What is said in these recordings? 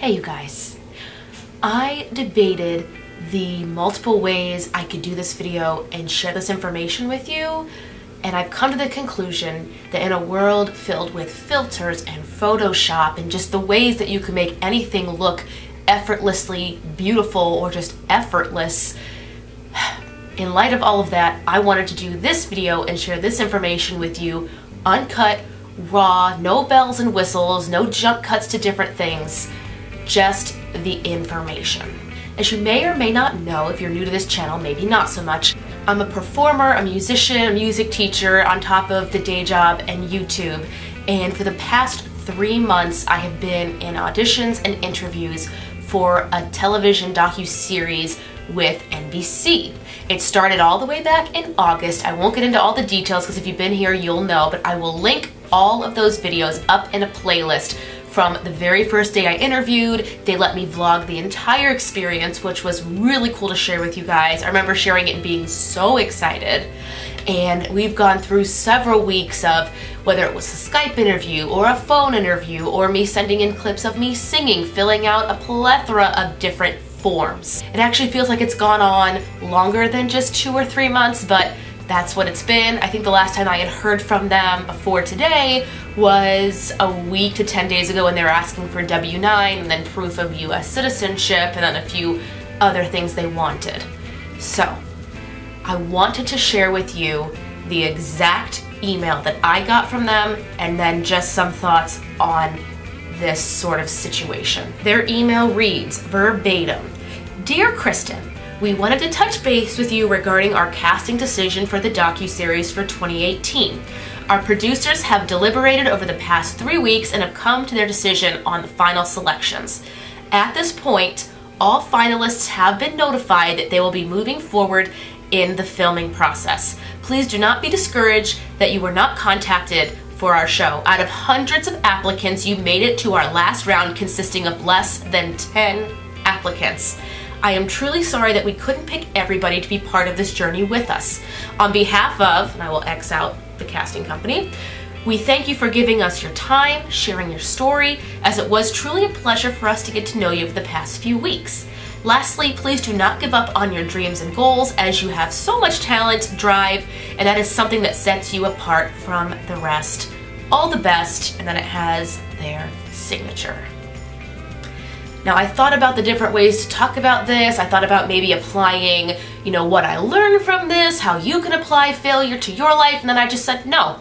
Hey you guys, I debated the multiple ways I could do this video and share this information with you, and I've come to the conclusion that in a world filled with filters and Photoshop and just the ways that you can make anything look effortlessly beautiful or just effortless, in light of all of that, I wanted to do this video and share this information with you, uncut, raw, no bells and whistles, no jump cuts to different things, just the information. As you may or may not know, if you're new to this channel, maybe not so much, I'm a performer, a musician, a music teacher on top of the day job and YouTube. And for the past 3 months, I have been in auditions and interviews for a television docu-series with NBC. It started all the way back in August. I won't get into all the details because if you've been here, you'll know, but I will link all of those videos up in a playlist from the very first day I interviewed. They let me vlog the entire experience, which was really cool to share with you guys. I remember sharing it and being so excited. And we've gone through several weeks of whether it was a Skype interview or a phone interview or me sending in clips of me singing, filling out a plethora of different forms. It actually feels like it's gone on longer than just 2 or 3 months, but that's what it's been. I think the last time I had heard from them before today was a week to 10 days ago when they were asking for W-9 and then proof of US citizenship and then a few other things they wanted. So I wanted to share with you the exact email that I got from them and then just some thoughts on this sort of situation. Their email reads verbatim, "Dear Kristen, we wanted to touch base with you regarding our casting decision for the docu-series for 2018. Our producers have deliberated over the past 3 weeks and have come to their decision on the final selections. At this point, all finalists have been notified that they will be moving forward in the filming process. Please do not be discouraged that you were not contacted for our show. Out of hundreds of applicants, you made it to our last round consisting of less than 10 applicants. I am truly sorry that we couldn't pick everybody to be part of this journey with us. On behalf of," and I will X out the casting company, "we thank you for giving us your time, sharing your story, as it was truly a pleasure for us to get to know you for the past few weeks. Lastly, please do not give up on your dreams and goals as you have so much talent, drive, and that is something that sets you apart from the rest. All the best," and then it has their signature. Now I thought about the different ways to talk about this. I thought about maybe applying, what I learned from this, how you can apply failure to your life, and then I just said, no.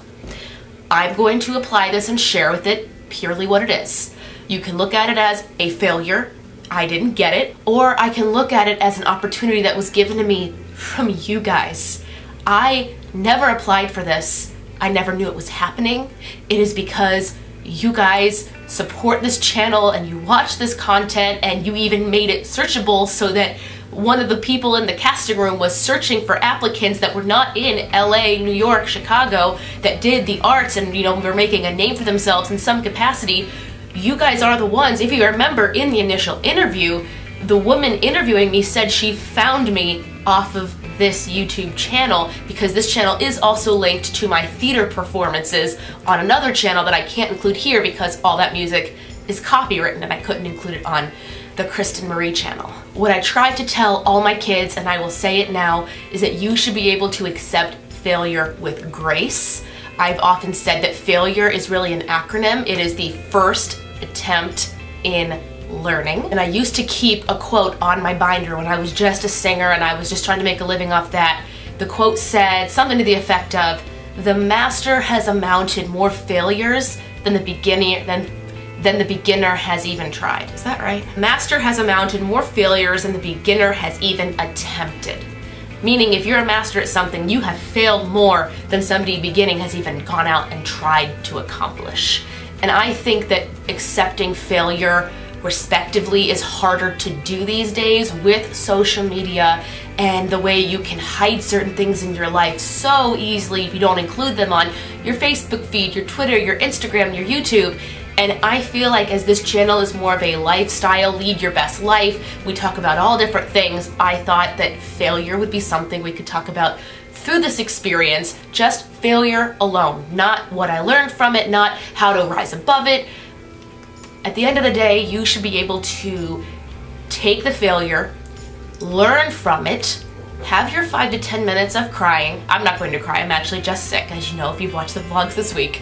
I'm going to apply this and share with it purely what it is. You can look at it as a failure, I didn't get it, or I can look at it as an opportunity that was given to me from you guys. I never applied for this. I never knew it was happening. It is because you guys support this channel and you watch this content and you even made it searchable so that one of the people in the casting room was searching for applicants that were not in LA, New York, Chicago, that did the arts and were making a name for themselves in some capacity. You guys are the ones. If you remember in the initial interview, the woman interviewing me said she found me off of this YouTube channel because this channel is also linked to my theater performances on another channel that I can't include here because all that music is copywritten and I couldn't include it on the Kristen Marie channel. What I try to tell all my kids, and I will say it now, is that you should be able to accept failure with grace. I've often said that failure is really an acronym. It is the first attempt in learning. And I used to keep a quote on my binder when I was just a singer and I was just trying to make a living off that. The quote said something to the effect of, "The master has amounted more failures than the beginner has even tried." Is that right? Master has amounted more failures than the beginner has even attempted. Meaning if you're a master at something, you have failed more than somebody beginning has even gone out and tried to accomplish. And I think that accepting failure respectively is harder to do these days with social media and the way you can hide certain things in your life so easily if you don't include them on your Facebook feed, your Twitter, your Instagram, your YouTube. And I feel like as this channel is more of a lifestyle, lead your best life, we talk about all different things, I thought that failure would be something we could talk about through this experience, just failure alone, not what I learned from it, not how to rise above it, At the end of the day, you should be able to take the failure, learn from it, have your 5 to 10 minutes of crying. I'm not going to cry, I'm actually just sick, as you know if you've watched the vlogs this week.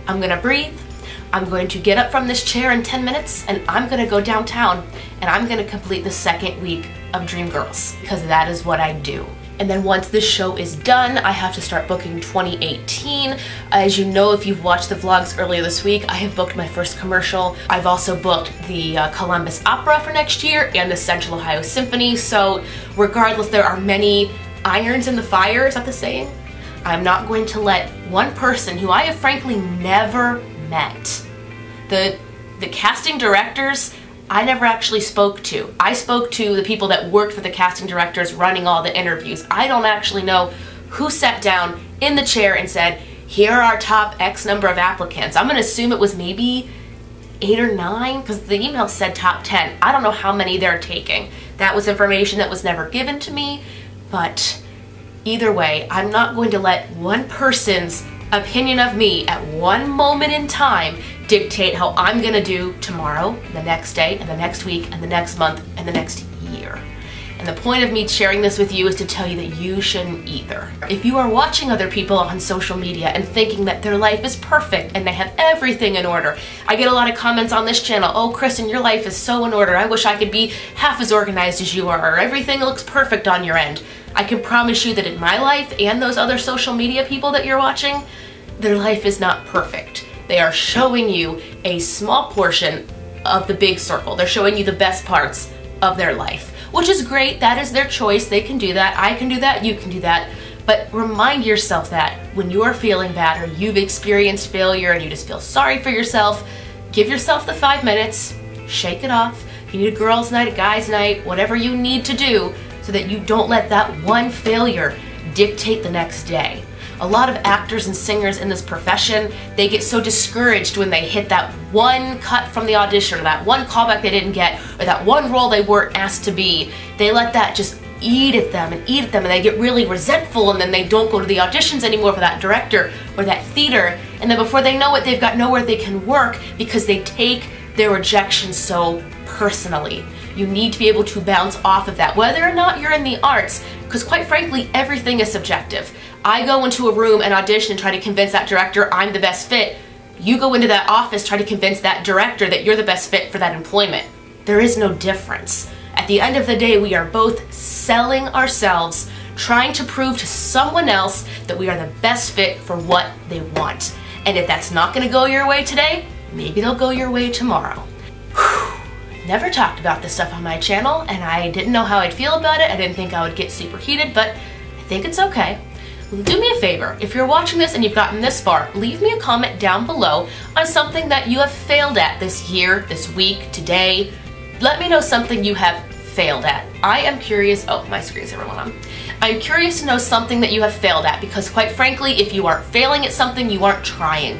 I'm gonna breathe, I'm going to get up from this chair in 10 minutes, and I'm gonna go downtown, and I'm gonna complete the second week of Dreamgirls, because that is what I do. And then once this show is done, I have to start booking 2018. As you know, if you've watched the vlogs earlier this week, I have booked my first commercial. I've also booked the Columbus Opera for next year and the Central Ohio Symphony. So regardless, there are many irons in the fire, is that the saying? I'm not going to let one person who I have frankly never met, the casting directors, I never actually spoke to. I spoke to the people that worked for the casting directors running all the interviews. I don't actually know who sat down in the chair and said, here are our top X number of applicants. I'm gonna assume it was maybe 8 or 9, because the email said top 10. I don't know how many they're taking. That was information that was never given to me, but either way, I'm not going to let one person's opinion of me at one moment in time dictate how I'm gonna do tomorrow, the next day, and the next week, and the next month, and the next year. And the point of me sharing this with you is to tell you that you shouldn't either. If you are watching other people on social media and thinking that their life is perfect and they have everything in order, I get a lot of comments on this channel, oh Kristen, your life is so in order, I wish I could be half as organized as you are, or everything looks perfect on your end. I can promise you that in my life and those other social media people that you're watching, their life is not perfect. They are showing you a small portion of the big circle. They're showing you the best parts of their life, which is great. That is their choice. They can do that. I can do that. You can do that. But remind yourself that when you are feeling bad or you've experienced failure and you just feel sorry for yourself, give yourself the 5 minutes, shake it off. If you need a girls' night, a guys' night, whatever you need to do so that you don't let that one failure dictate the next day. A lot of actors and singers in this profession, they get so discouraged when they hit that one cut from the audition, or that one callback they didn't get, or that one role they weren't asked to be. They let that just eat at them, and they get really resentful, and then they don't go to the auditions anymore for that director or that theater, and then before they know it, they've got nowhere they can work because they take their rejection so personally. You need to be able to bounce off of that, whether or not you're in the arts, because quite frankly, everything is subjective. I go into a room and audition and try to convince that director I'm the best fit. You go into that office, try to convince that director that you're the best fit for that employment. There is no difference. At the end of the day, we are both selling ourselves, trying to prove to someone else that we are the best fit for what they want. And if that's not gonna go your way today, maybe they'll go your way tomorrow. Whew. Never talked about this stuff on my channel, and I didn't know how I'd feel about it. I didn't think I would get super heated, but I think it's okay. Do me a favor, if you're watching this and you've gotten this far, leave me a comment down below on something that you have failed at this year, this week, today. Let me know something you have failed at. I am curious, oh, my screen's never went on. I'm curious to know something that you have failed at, because quite frankly, if you aren't failing at something, you aren't trying.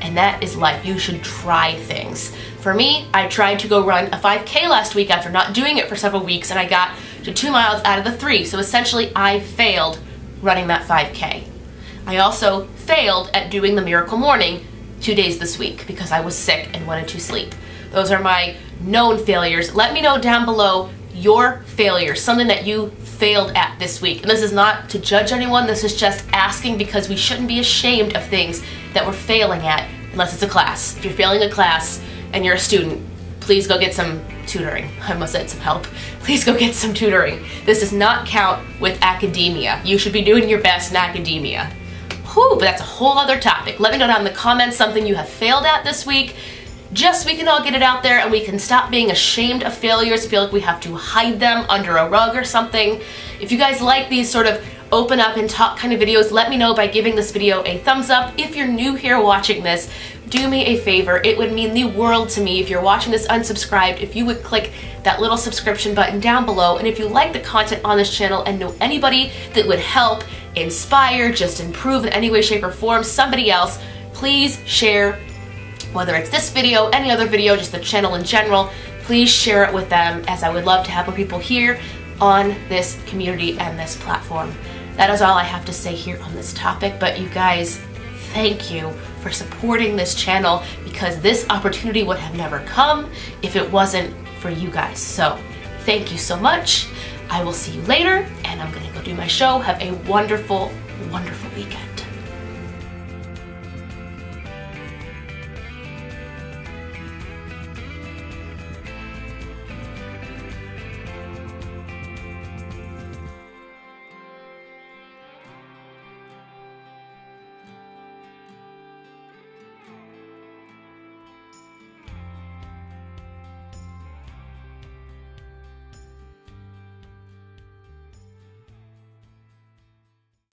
And that is life. You should try things. For me, I tried to go run a 5K last week after not doing it for several weeks, and I got to 2 miles out of the 3. So essentially, I failed running that 5K. I also failed at doing the Miracle Morning 2 days this week because I was sick and wanted to sleep. Those are my known failures. Let me know down below your failures, something that you failed at this week. And this is not to judge anyone, this is just asking because we shouldn't be ashamed of things that we're failing at unless it's a class. If you're failing a class and you're a student, please go get some tutoring. I almost said some help. Please go get some tutoring. This does not count with academia. You should be doing your best in academia. Whew, but that's a whole other topic. Let me know down in the comments something you have failed at this week. Just so we can all get it out there and we can stop being ashamed of failures, feel like we have to hide them under a rug or something. If you guys like these sort of open up and talk kind of videos, let me know by giving this video a thumbs up. If you're new here watching this, do me a favor. It would mean the world to me if you're watching this unsubscribed, if you would click that little subscription button down below. And if you like the content on this channel and know anybody that would help, inspire, just improve in any way, shape, or form somebody else, please share. Whether it's this video, any other video, just the channel in general, please share it with them, as I would love to have more people here on this community and this platform. That is all I have to say here on this topic, but you guys, thank you for supporting this channel, because this opportunity would have never come if it wasn't for you guys. So thank you so much. I will see you later, and I'm gonna go do my show. Have a wonderful, wonderful weekend.